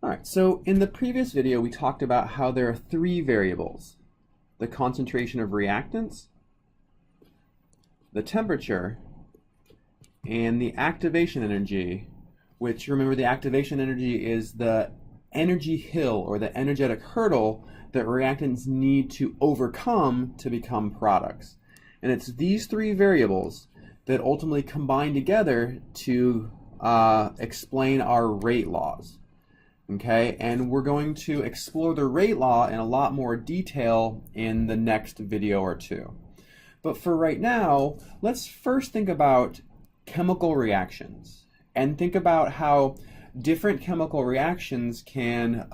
All right, so in the previous video, we talked about how there are three variables: the concentration of reactants, the temperature, and the activation energy, which, remember, the activation energy is the energy hill or the energetic hurdle that reactants need to overcome to become products. And it's these three variables that ultimately combine together to explain our rate laws. Okay, and we're going to explore the rate law in a lot more detail in the next video or two. But for right now, let's first think about chemical reactions and think about how different chemical reactions can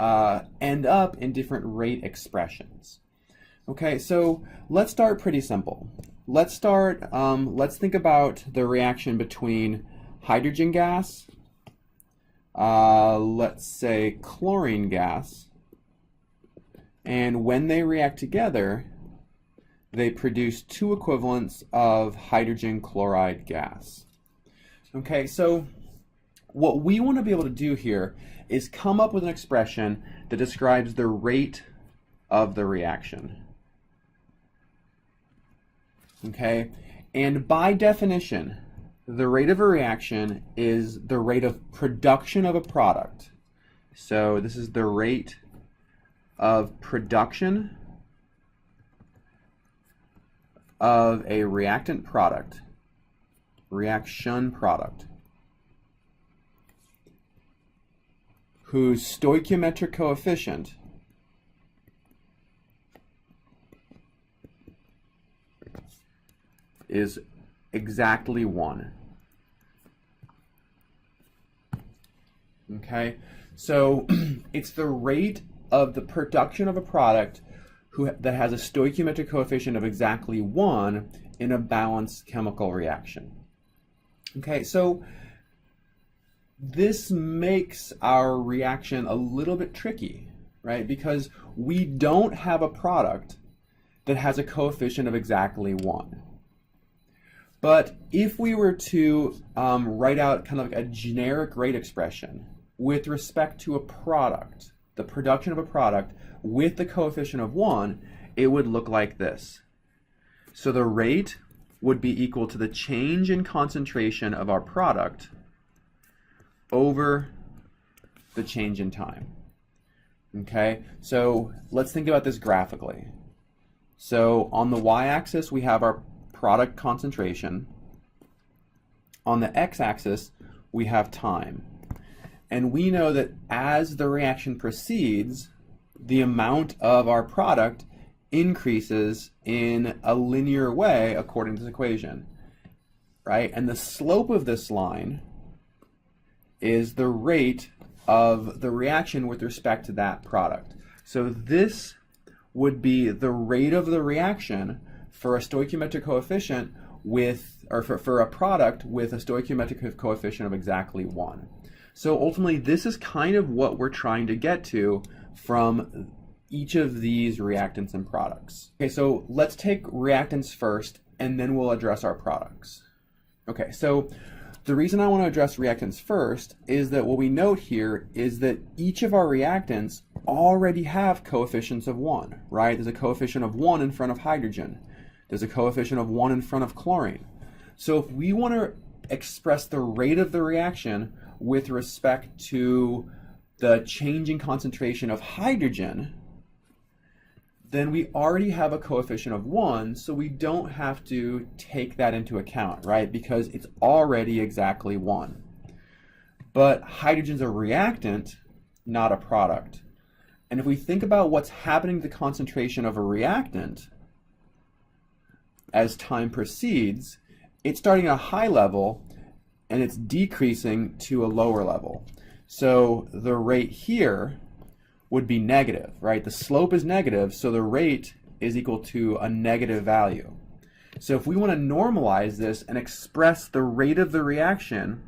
end up in different rate expressions. Okay, so let's start pretty simple. Let's think about the reaction between hydrogen gas, let's say chlorine gas, and when they react together, they produce two equivalents of hydrogen chloride gas. Okay, so what we want to be able to do here is come up with an expression that describes the rate of the reaction. Okay, and by definition, the rate of a reaction is the rate of production of a product. So this is the rate of production of a reactant product, reaction product, whose stoichiometric coefficient is exactly 1. Okay, so it's the rate of the production of a product that has a stoichiometric coefficient of exactly 1 in a balanced chemical reaction. Okay, so this makes our reaction a little bit tricky, right? Because we don't have a product that has a coefficient of exactly 1. But if we were to write out kind of like a generic rate expression with respect to a product, the production of a product with the coefficient of 1, it would look like this. So the rate would be equal to the change in concentration of our product over the change in time. Okay, so let's think about this graphically. So on the y-axis, we have our product concentration. On the x-axis, we have time. And we know that as the reaction proceeds, the amount of our product increases in a linear way according to this equation, right? And the slope of this line is the rate of the reaction with respect to that product. So this would be the rate of the reaction for a stoichiometric coefficient with, or for a product with a stoichiometric coefficient of exactly 1. So ultimately, this is kind of what we're trying to get to from each of these reactants and products. Okay, so let's take reactants first, and then we'll address our products. Okay, so the reason I want to address reactants first is that what we note here is that each of our reactants already have coefficients of 1, right? There's a coefficient of 1 in front of hydrogen. There's a coefficient of 1 in front of chlorine. So if we want to express the rate of the reaction with respect to the changing concentration of hydrogen, then we already have a coefficient of 1, so we don't have to take that into account, right? Because it's already exactly 1. But hydrogen's a reactant, not a product. And if we think about what's happening to the concentration of a reactant as time proceeds, it's starting at a high level and it's decreasing to a lower level. So the rate here would be negative, right? The slope is negative, so the rate is equal to a negative value. So if we want to normalize this and express the rate of the reaction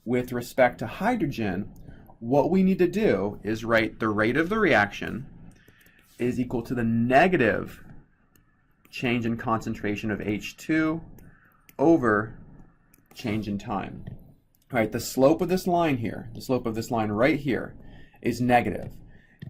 with respect to hydrogen, what we need to do is write the rate of the reaction is equal to the negative change in concentration of H2 over change in time. All right, the slope of this line here, the slope of this line right here, is negative.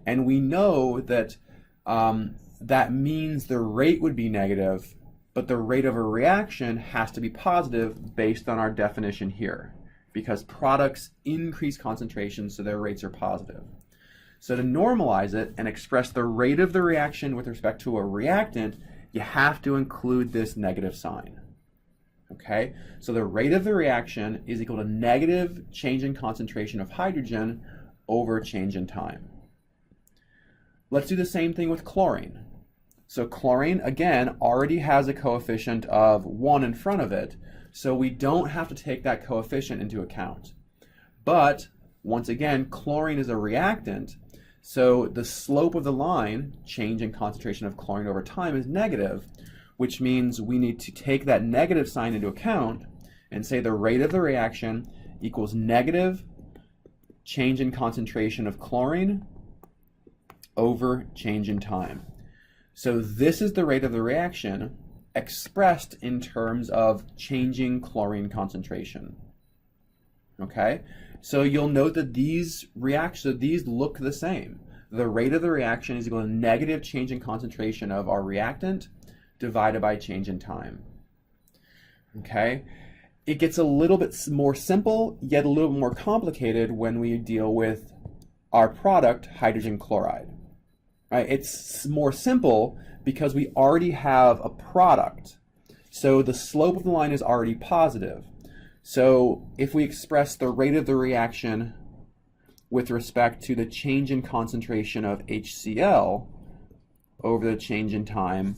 And we know that that means the rate would be negative, but the rate of a reaction has to be positive based on our definition here, because products increase concentration, so their rates are positive. So to normalize it and express the rate of the reaction with respect to a reactant, you have to include this negative sign. Okay, so the rate of the reaction is equal to negative change in concentration of hydrogen over change in time. Let's do the same thing with chlorine. So chlorine, again, already has a coefficient of 1 in front of it, so we don't have to take that coefficient into account. But, once again, chlorine is a reactant, so the slope of the line, change in concentration of chlorine over time, is negative, which means we need to take that negative sign into account and say the rate of the reaction equals negative change in concentration of chlorine over change in time. So this is the rate of the reaction expressed in terms of changing chlorine concentration. Okay, so you'll note that these look the same. The rate of the reaction is equal to negative change in concentration of our reactant divided by change in time. Okay, it gets a little bit more simple, yet a little more complicated when we deal with our product, hydrogen chloride. Right? It's more simple because we already have a product. So the slope of the line is already positive. So if we express the rate of the reaction with respect to the change in concentration of HCl over the change in time,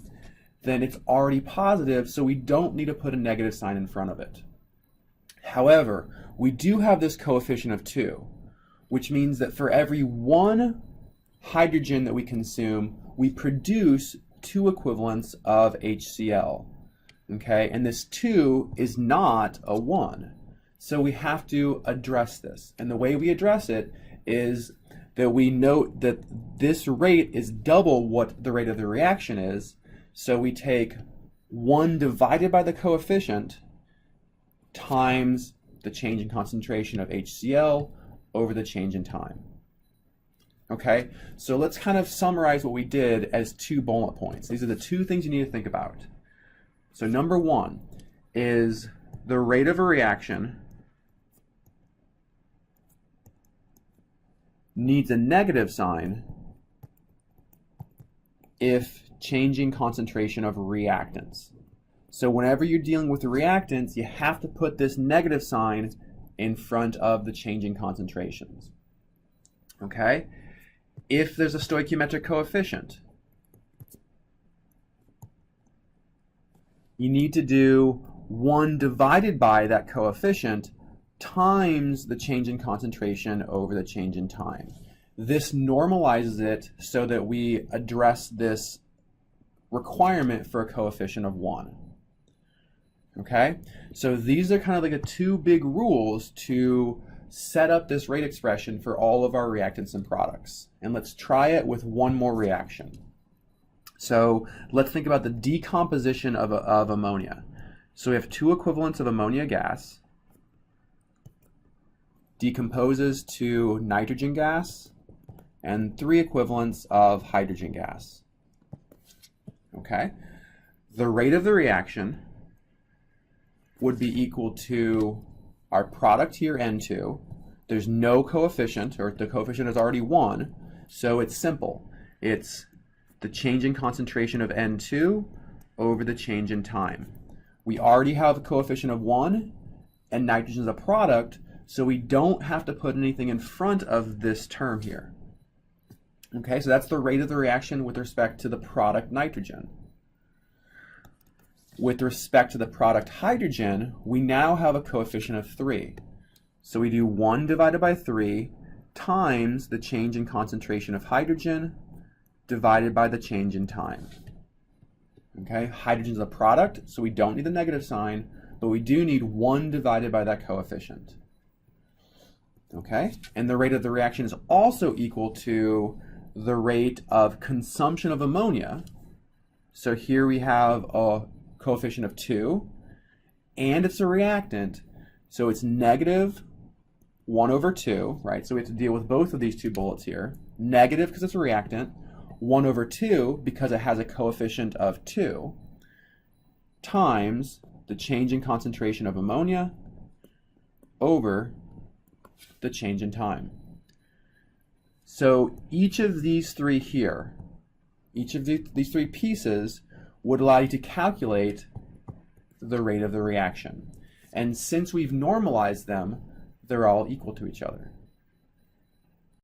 then it's already positive, so we don't need to put a negative sign in front of it. However, we do have this coefficient of 2, which means that for every 1 hydrogen that we consume, we produce 2 equivalents of HCl. Okay, and this 2 is not a 1. So we have to address this. And the way we address it is that we note that this rate is double what the rate of the reaction is. So we take 1 divided by the coefficient times the change in concentration of HCl over the change in time. Okay, so let's kind of summarize what we did as 2 bullet points. These are the 2 things you need to think about. So number 1 is the rate of a reaction needs a negative sign if changing concentration of reactants. So whenever you're dealing with the reactants, you have to put this negative sign in front of the changing concentrations. Okay? If there's a stoichiometric coefficient, you need to do 1 divided by that coefficient times the change in concentration over the change in time. This normalizes it so that we address this requirement for a coefficient of 1. Okay? So these are kind of like the 2 big rules to set up this rate expression for all of our reactants and products. And let's try it with 1 more reaction. So let's think about the decomposition of ammonia. So we have 2 equivalents of ammonia gas, decomposes to nitrogen gas, and 3 equivalents of hydrogen gas. Okay? The rate of the reaction would be equal to our product here, N2. There's no coefficient, or the coefficient is already 1, so it's simple. It's the change in concentration of N2 over the change in time. We already have a coefficient of 1, and nitrogen is a product, so we don't have to put anything in front of this term here. Okay, so that's the rate of the reaction with respect to the product nitrogen. With respect to the product hydrogen, we now have a coefficient of 3. So we do 1 divided by 3 times the change in concentration of hydrogen divided by the change in time. Okay, hydrogen is a product, so we don't need the negative sign, but we do need 1 divided by that coefficient. Okay, and the rate of the reaction is also equal to the rate of consumption of ammonia. So here we have a coefficient of 2, and it's a reactant, so it's negative 1 over 2, right? So we have to deal with both of these two bullets here. Negative because it's a reactant. 1 over 2 because it has a coefficient of 2 times the change in concentration of ammonia over the change in time. So each of these three here, each of these three pieces would allow you to calculate the rate of the reaction. And since we've normalized them, they're all equal to each other.